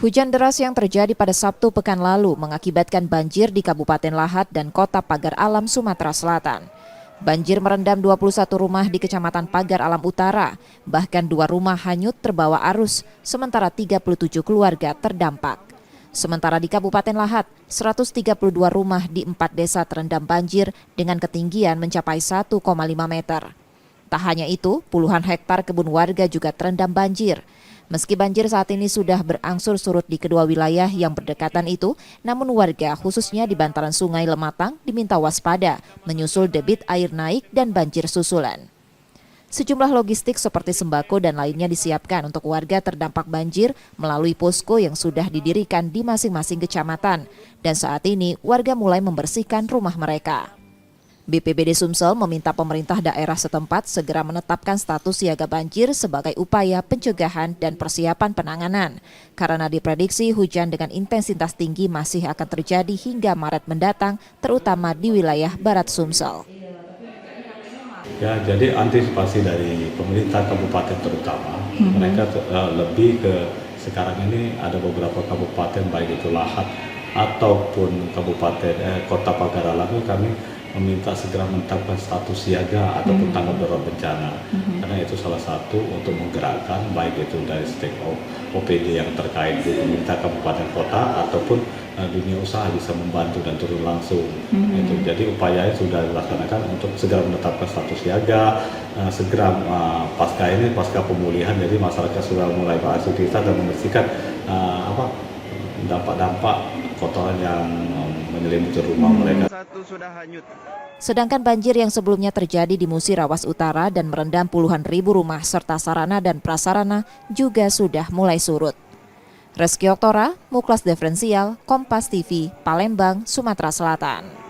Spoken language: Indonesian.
Hujan deras yang terjadi pada Sabtu pekan lalu mengakibatkan banjir di Kabupaten Lahat dan Kota Pagar Alam, Sumatera Selatan. Banjir merendam 21 rumah di Kecamatan Pagar Alam Utara, bahkan 2 rumah hanyut terbawa arus, sementara 37 keluarga terdampak. Sementara di Kabupaten Lahat, 132 rumah di 4 desa terendam banjir dengan ketinggian mencapai 1,5 meter. Tak hanya itu, puluhan hektar kebun warga juga terendam banjir. Meski banjir saat ini sudah berangsur surut di kedua wilayah yang berdekatan itu, namun warga khususnya di bantaran Sungai Lematang diminta waspada menyusul debit air naik dan banjir susulan. Sejumlah logistik seperti sembako dan lainnya disiapkan untuk warga terdampak banjir melalui posko yang sudah didirikan di masing-masing kecamatan. Dan saat ini warga mulai membersihkan rumah mereka. BPBD Sumsel meminta pemerintah daerah setempat segera menetapkan status siaga banjir sebagai upaya pencegahan dan persiapan penanganan, karena diprediksi hujan dengan intensitas tinggi masih akan terjadi hingga Maret mendatang, terutama di wilayah Barat Sumsel. Ya, jadi antisipasi dari pemerintah kabupaten terutama, mereka lebih ke sekarang ini ada beberapa kabupaten baik itu Lahat ataupun kabupaten Kota Pagar Alam, kami meminta segera menetapkan status siaga ataupun tanggap darurat bencana, karena itu salah satu untuk menggerakkan baik itu dari stake OPD yang terkait di pemerintah kabupaten kota ataupun dunia usaha bisa membantu dan turun langsung. Itu jadi upaya sudah dilaksanakan untuk segera menetapkan status siaga, segera pasca pemulihan, jadi masyarakat sudah mulai beraktivitas dan membersihkan dampak-dampak kotoran yang menyelimuti rumah mereka. Sedangkan banjir yang sebelumnya terjadi di Musirawas Utara dan merendam puluhan ribu rumah serta sarana dan prasarana juga sudah mulai surut. Reski Oktora, Muklas Diferensial, Kompas TV, Palembang, Sumatera Selatan.